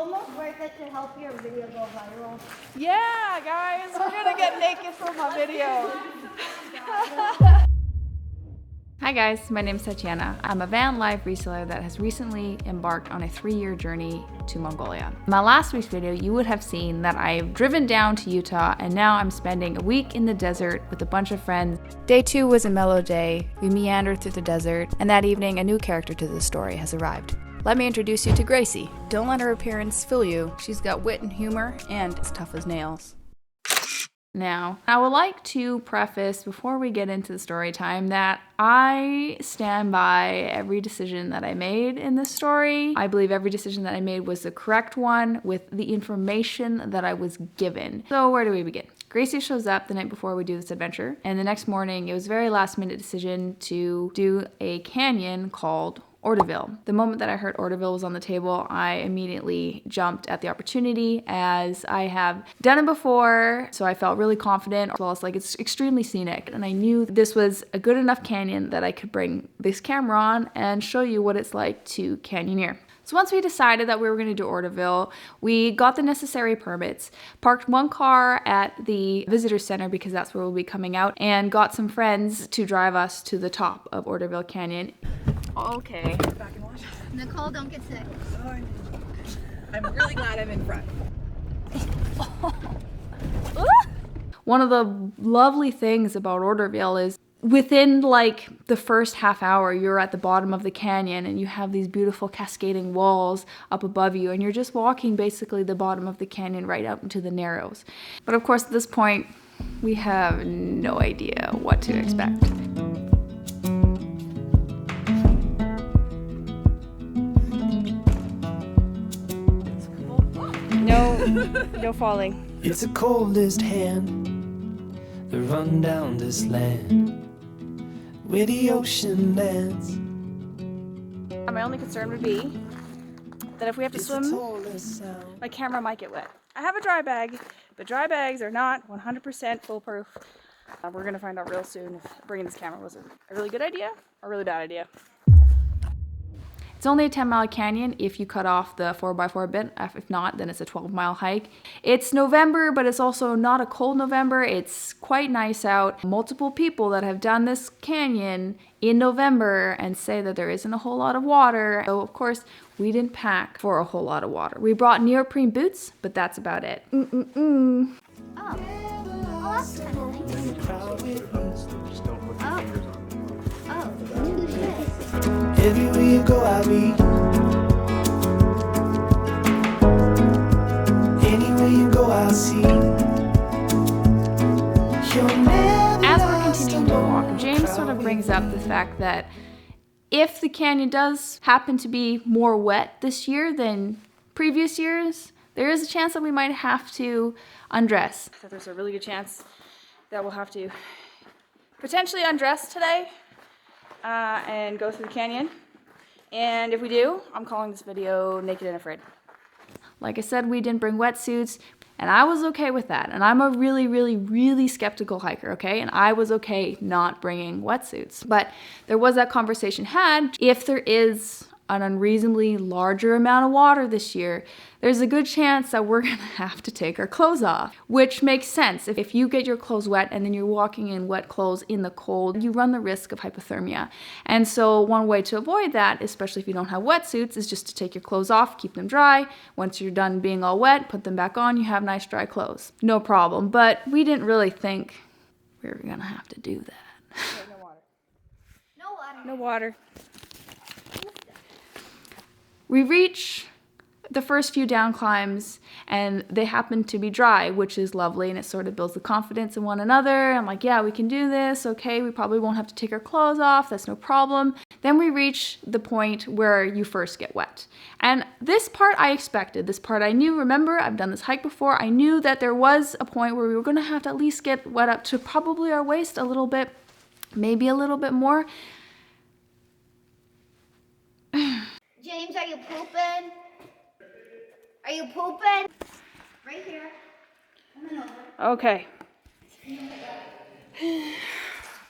Almost worth it to help your video go viral. Yeah, guys, we're gonna get naked for my video. Hi guys, my name is Tatiana. I'm a van life reseller that has recently embarked on a 3-year journey to Mongolia. In my last week's video, you would have seen that I've driven down to Utah and now I'm spending a week in the desert with a bunch of friends. Day 2 was a mellow day. We meandered through the desert, and that evening a new character to the story has arrived. Let me introduce you to Gracie. Don't let her appearance fool you. She's got wit and humor and as tough as nails. Now, I would like to preface before we get into the story time that I stand by every decision that I made in this story. I believe every decision that I made was the correct one with the information that I was given. So where do we begin? Gracie shows up the night before we do this adventure, and the next morning it was a very last minute decision to do a canyon called Orderville. The moment that I heard Orderville was on the table, I immediately jumped at the opportunity as I have done it before, so I felt really confident, as well as like it's extremely scenic, and I knew this was a good enough canyon that I could bring this camera on and show you what it's like to canyoneer. So once we decided that we were going to do Orderville, we got the necessary permits, parked one car at the visitor center because that's where we'll be coming out, and got some friends to drive us to the top of Orderville Canyon. Okay. Back and watch. Nicole, don't get sick. Sorry. I'm really glad I'm in front. One of the lovely things about Orderville is within like the first half hour, you're at the bottom of the canyon and you have these beautiful cascading walls up above you, and you're just walking basically the bottom of the canyon right out into the narrows. But of course, at this point, we have no idea what to expect. No falling. It's the coldest hand that run down this land where the ocean lands. My only concern would be that if we have to It's the swim, tallest sound. my camera might get wet. I have a dry bag, but dry bags are not 100% foolproof. We're gonna find out real soon if bringing this camera was a really good idea or a really bad idea. It's only a 10-mile canyon if you cut off the 4x4 bit. If not, then it's a 12-mile hike. It's November, but it's also not a cold November. It's quite nice out. Multiple people that have done this canyon in November and say that there isn't a whole lot of water. So of course, we didn't pack for a whole lot of water. We brought neoprene boots, but that's about it. Oh, that's kind of nice. Everywhere you go, I'll be. Anywhere you go, I'll see. As we're continuing to walk, James sort of brings up the fact that if the canyon does happen to be more wet this year than previous years, there is a chance that we might have to undress. So there's a really good chance that we'll have to potentially undress today and go through the canyon. And if we do, I'm calling this video Naked and Afraid. Like I said, we didn't bring wetsuits, and I was okay with that. And I'm a really, really, really skeptical hiker, okay? And I was okay not bringing wetsuits. But there was that conversation had, if there is an unreasonably larger amount of water this year, there's a good chance that we're gonna have to take our clothes off, which makes sense. If you get your clothes wet and then you're walking in wet clothes in the cold, you run the risk of hypothermia. And so one way to avoid that, especially if you don't have wetsuits, is just to take your clothes off, keep them dry. Once you're done being all wet, put them back on, you have nice dry clothes. No problem. But we didn't really think we were gonna have to do that. No water. No water. We reach the first few down climbs and they happen to be dry, which is lovely, and it sort of builds the confidence in one another. I'm like, yeah, we can do this. Okay, we probably won't have to take our clothes off. That's no problem. Then we reach the point where you first get wet. And this part I expected. This part I knew. Remember, I've done this hike before. I knew that there was a point where we were going to have to at least get wet up to probably our waist a little bit, maybe a little bit more. James, are you pooping? Are you pooping? Right here. Coming over. Okay.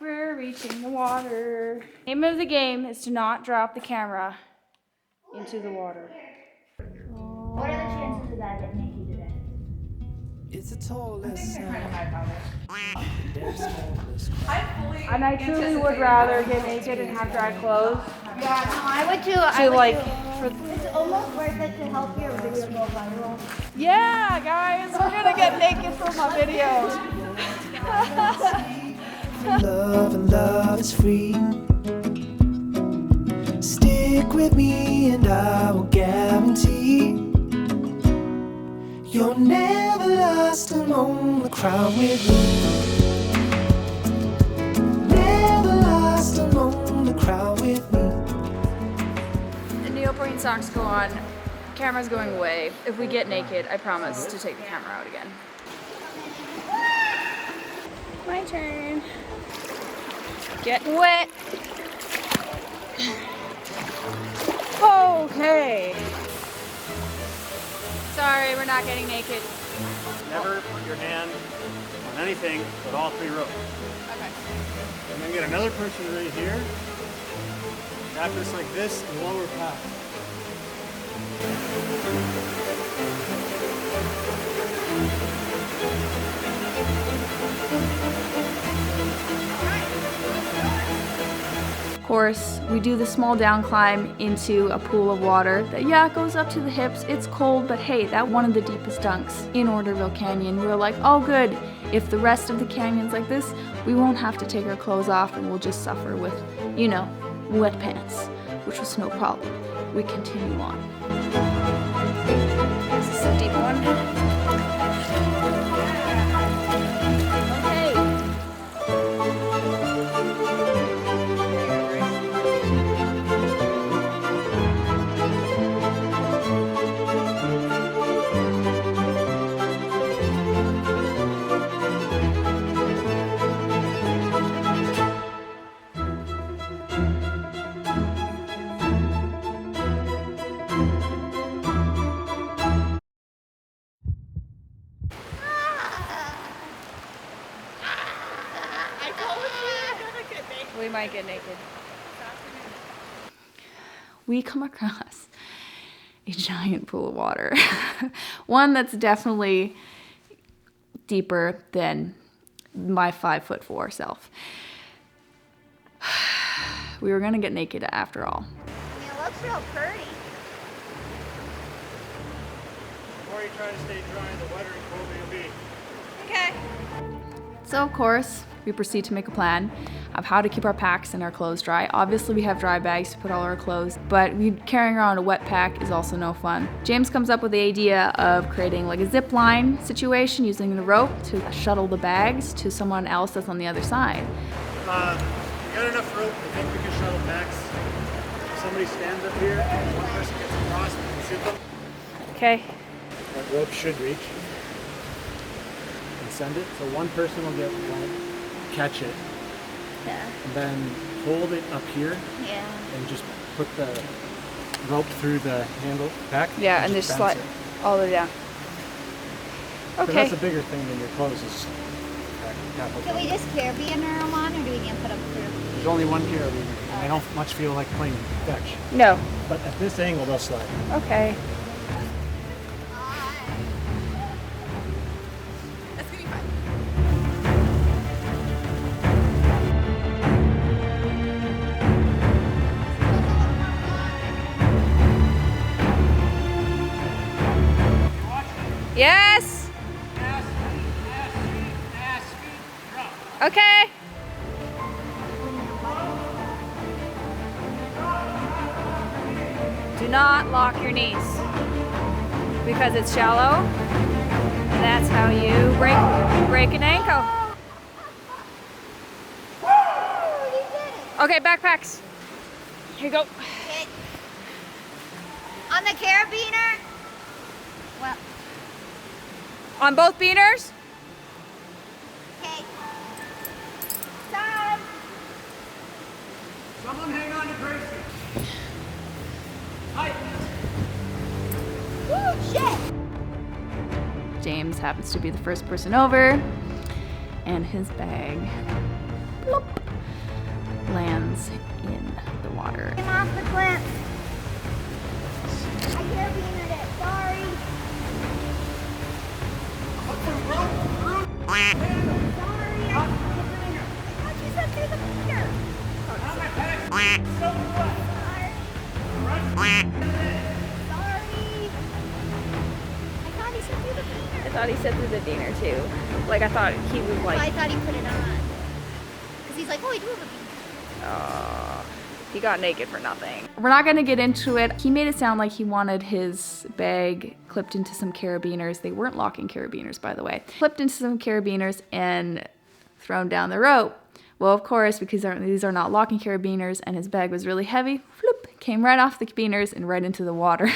We're reaching the water. Name of the game is to not drop the camera into the water. What are the I get naked today. It's a tallest sound. There's smallest crowd. And I truly would rather get naked and have dry clothes. Yeah, no, I would too. It's almost worth it to help your video go viral. Yeah, guys, we're gonna get naked for my video. Love and love is free. Stick with me and I will guarantee you're never lost among the crowd with me. Never lost among the crowd with me. The neoprene socks go on. Camera's going away. If we get naked, I promise to take the camera out again. My turn. Get wet. Okay. Sorry, we're not getting naked. Never put your hand on anything but all three ropes. Okay. And then get another person right here. Tap this like this and lower past. Of course, we do the small down climb into a pool of water that, yeah, it goes up to the hips. It's cold, but hey, that one of the deepest dunks in Orderville Canyon. We were like, oh good, if the rest of the canyon's like this, we won't have to take our clothes off and we'll just suffer with, you know, wet pants, which was no problem. We continue on. This is a deep one. Okay. We might get naked. We come across a giant pool of water. One that's definitely deeper than my 5'4" self. We were gonna get naked after all. It looks real pretty. The more you try to stay dry, the wetter and colder you'll be. Okay. So of course, we proceed to make a plan of how to keep our packs and our clothes dry. Obviously we have dry bags to put all our clothes, but carrying around a wet pack is also no fun. James comes up with the idea of creating like a zip line situation using the rope to shuttle the bags to someone else that's on the other side. You got enough rope, I think we can shuttle packs. If somebody stands up here, one person gets across, we can shoot them. Okay. That rope should reach. And send it, so one person will get one, catch it, Yeah. and then hold it up here Yeah. and just put the rope through the handle pack. Yeah, and just bounce slide it. all the way down. 'Cause Okay. that's a bigger thing than your clothes is tackle. Can we just carabiner them on, or do we need to put them through? There's only one carabiner. I don't much feel like playing fetch. No. But at this angle, they'll slide. Okay. That's gonna be fun. Yes. Okay. Do not lock your knees because it's shallow, and that's how you break an ankle. Oh, you did it. Okay, backpacks. Here you go. Okay. On the carabiner. Well, On both beaners. okay. Time. Someone hang on to Gracie. Hi. Woo, shit. James happens to be the first person over, and his bag bloop, lands in the water. Came off the cliff. I carabinered it. Sorry. I thought he said through the diener too. Like I thought he was like. I thought he put it on. Because he's like, oh, I do have a beanie. He got naked for nothing. We're not gonna get into it. He made it sound like he wanted his bag clipped into some carabiners. They weren't locking carabiners, by the way. Clipped into some carabiners and thrown down the rope. Well, of course, because these are not locking carabiners and his bag was really heavy, floop, came right off the carabiners and right into the water.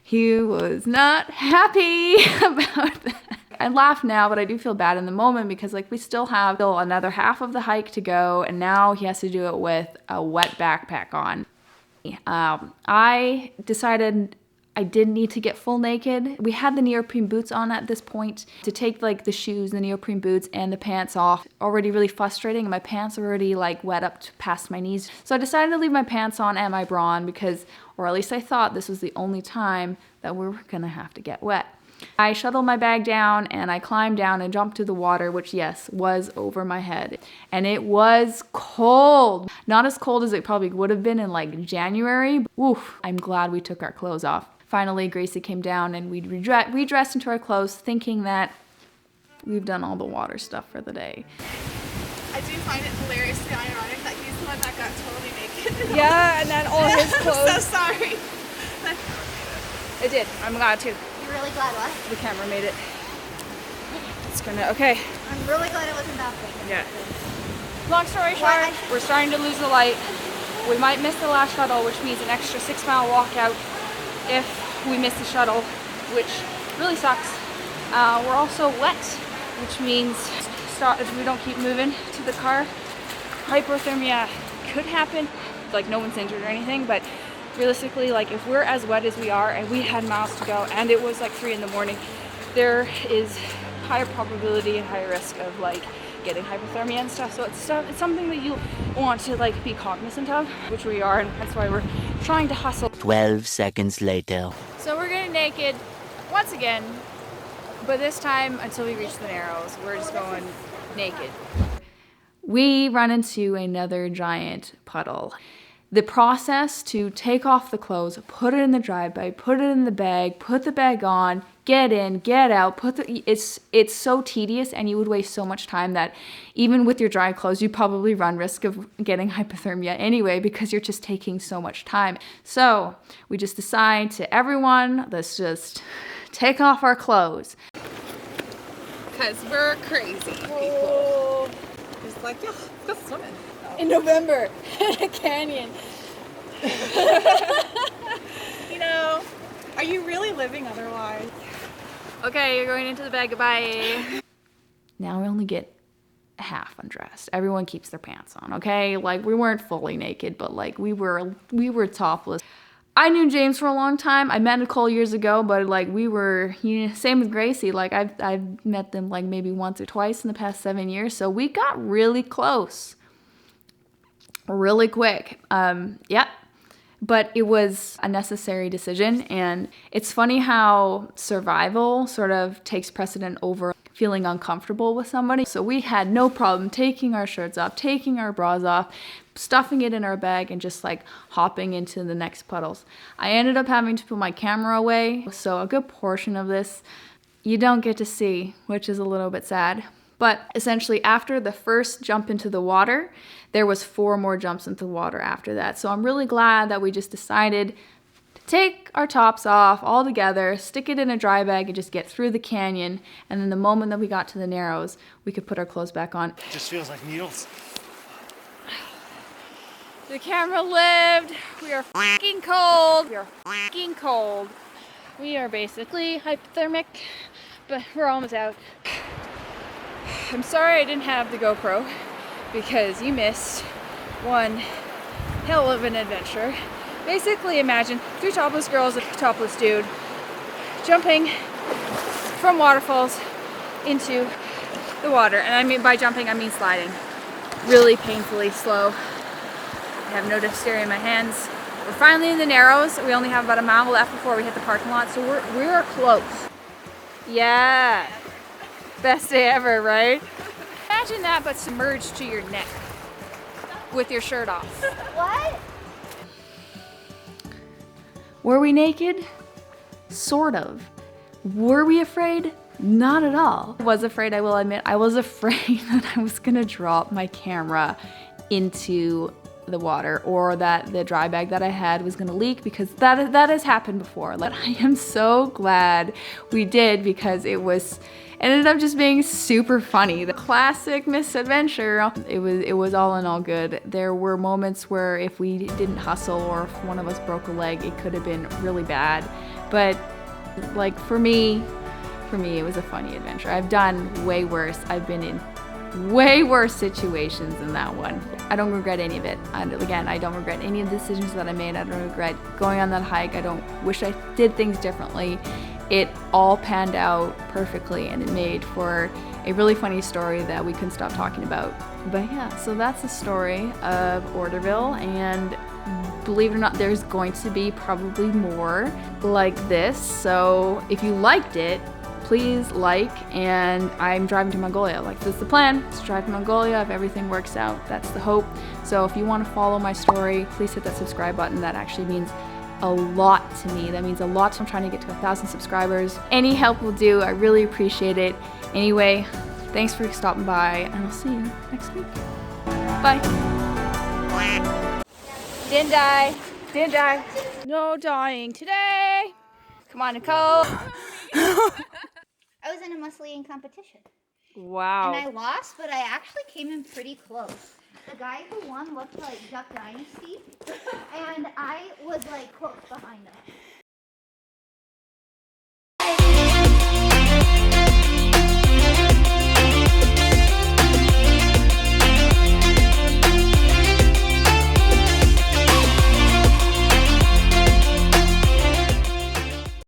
He was not happy about that. I laugh now, but I do feel bad in the moment because like we still have another half of the hike to go, and now he has to do it with a wet backpack on. I decided I didn't need to get full naked. We had the neoprene boots on at this point. To take like the shoes, the neoprene boots, and the pants off, already really frustrating. My pants are already like wet up to past my knees. So I decided to leave my pants on and my bra on because, or at least I thought this was the only time that we were gonna have to get wet. I shuttled my bag down and I climbed down and jumped to the water, which yes, was over my head. And it was cold. Not as cold as it probably would have been in like January. Oof, I'm glad we took our clothes off. Finally, Gracie came down and we redressed into our clothes thinking that we've done all the water stuff for the day. I do find it hilariously ironic that he's the one that got totally naked. Yeah, and then all his clothes. I'm so sorry. It did. I'm glad too. You're really glad what? The camera made it. It's gonna, okay. I'm really glad it wasn't that big. Yeah. Long story short, we're starting to lose the light. We might miss the last shuttle, which means an extra 6-mile walkout if we miss the shuttle, which really sucks. We're also wet, which means if we don't keep moving to the car, hypothermia could happen. Like no one's injured or anything, but realistically, like if we're as wet as we are and we had miles to go and it was like 3 in the morning, there is higher probability and higher risk of like getting hypothermia and stuff. So it's something that you want to like be cognizant of, which we are, and that's why we're trying to hustle. 12 seconds later. So we're getting naked once again, but this time until we reach the Narrows, we're just going naked. We run into another giant puddle. The process to take off the clothes, put it in the dry bag, put it in the bag, put the bag on, get in, get out, it's so tedious, and you would waste so much time that even with your dry clothes, you probably run risk of getting hypothermia anyway because you're just taking so much time. So we just decide to everyone, let's just take off our clothes. Because we're crazy people. It's like, yeah, go swimming. In November, in a canyon. You know, are you really living otherwise? Okay, you're going into the bag, goodbye. Now we only get half undressed. Everyone keeps their pants on, okay? Like we weren't fully naked, but like we were topless. I knew James for a long time. I met Nicole years ago, but like we were, same with Gracie. Like I've met them like maybe once or twice in the past 7 years. So we got really close. Really quick. Yeah. But it was a necessary decision, and it's funny how survival sort of takes precedent over feeling uncomfortable with somebody. So we had no problem taking our shirts off, taking our bras off, stuffing it in our bag, and just like hopping into the next puddles. I ended up having to put my camera away, so a good portion of this you don't get to see, which is a little bit sad. But essentially after the first jump into the water, there was 4 more jumps into the water after that. So I'm really glad that we just decided to take our tops off all together, stick it in a dry bag, and just get through the canyon. And then the moment that we got to the Narrows, we could put our clothes back on. It just feels like needles. The camera lived. We are fucking cold. We are fucking cold. We are basically hypothermic, but we're almost out. I'm sorry I didn't have the GoPro because you missed one hell of an adventure. Basically imagine 3 topless girls and a topless dude jumping from waterfalls into the water. And I mean by jumping, I mean sliding. Really painfully slow. I have no dexterity in my hands. We're finally in the Narrows. We only have about a mile left before we hit the parking lot, so we're close. Yeah. Best day ever, right? Imagine that, but submerged to your neck with your shirt off. What? Were we naked? Sort of. Were we afraid? Not at all. I was afraid, I will admit. I was afraid that I was gonna drop my camera into the water, or that the dry bag that I had was gonna leak, because that has happened before. Like, I am so glad we did, because it ended up just being super funny. The classic misadventure. It was all in all good. There were moments where if we didn't hustle, or if one of us broke a leg, it could have been really bad. But like for me, it was a funny adventure. I've done way worse. I've been in way worse situations than that one. I don't regret any of it. And again, I don't regret any of the decisions that I made. I don't regret going on that hike. I don't wish I did things differently. It all panned out perfectly, and it made for a really funny story that we couldn't stop talking about. But yeah, so that's the story of Orderville, and believe it or not, there's going to be probably more like this. So if you liked it, please like, and I'm driving to Mongolia. Like, this is the plan, to drive to Mongolia. If everything works out, that's the hope. So if you want to follow my story, please hit that subscribe button. That actually means a lot to me. That means a lot. I'm trying to get to 1,000 subscribers. Any help will do. I really appreciate it. Anyway, thanks for stopping by, and I'll see you next week. Bye. Didn't die. Didn't die. No dying today. Come on, Nicole. I was in a muscling competition. Wow. And I lost, but I actually came in pretty close. The guy who won looked like Duck Dynasty, and I was like close behind him.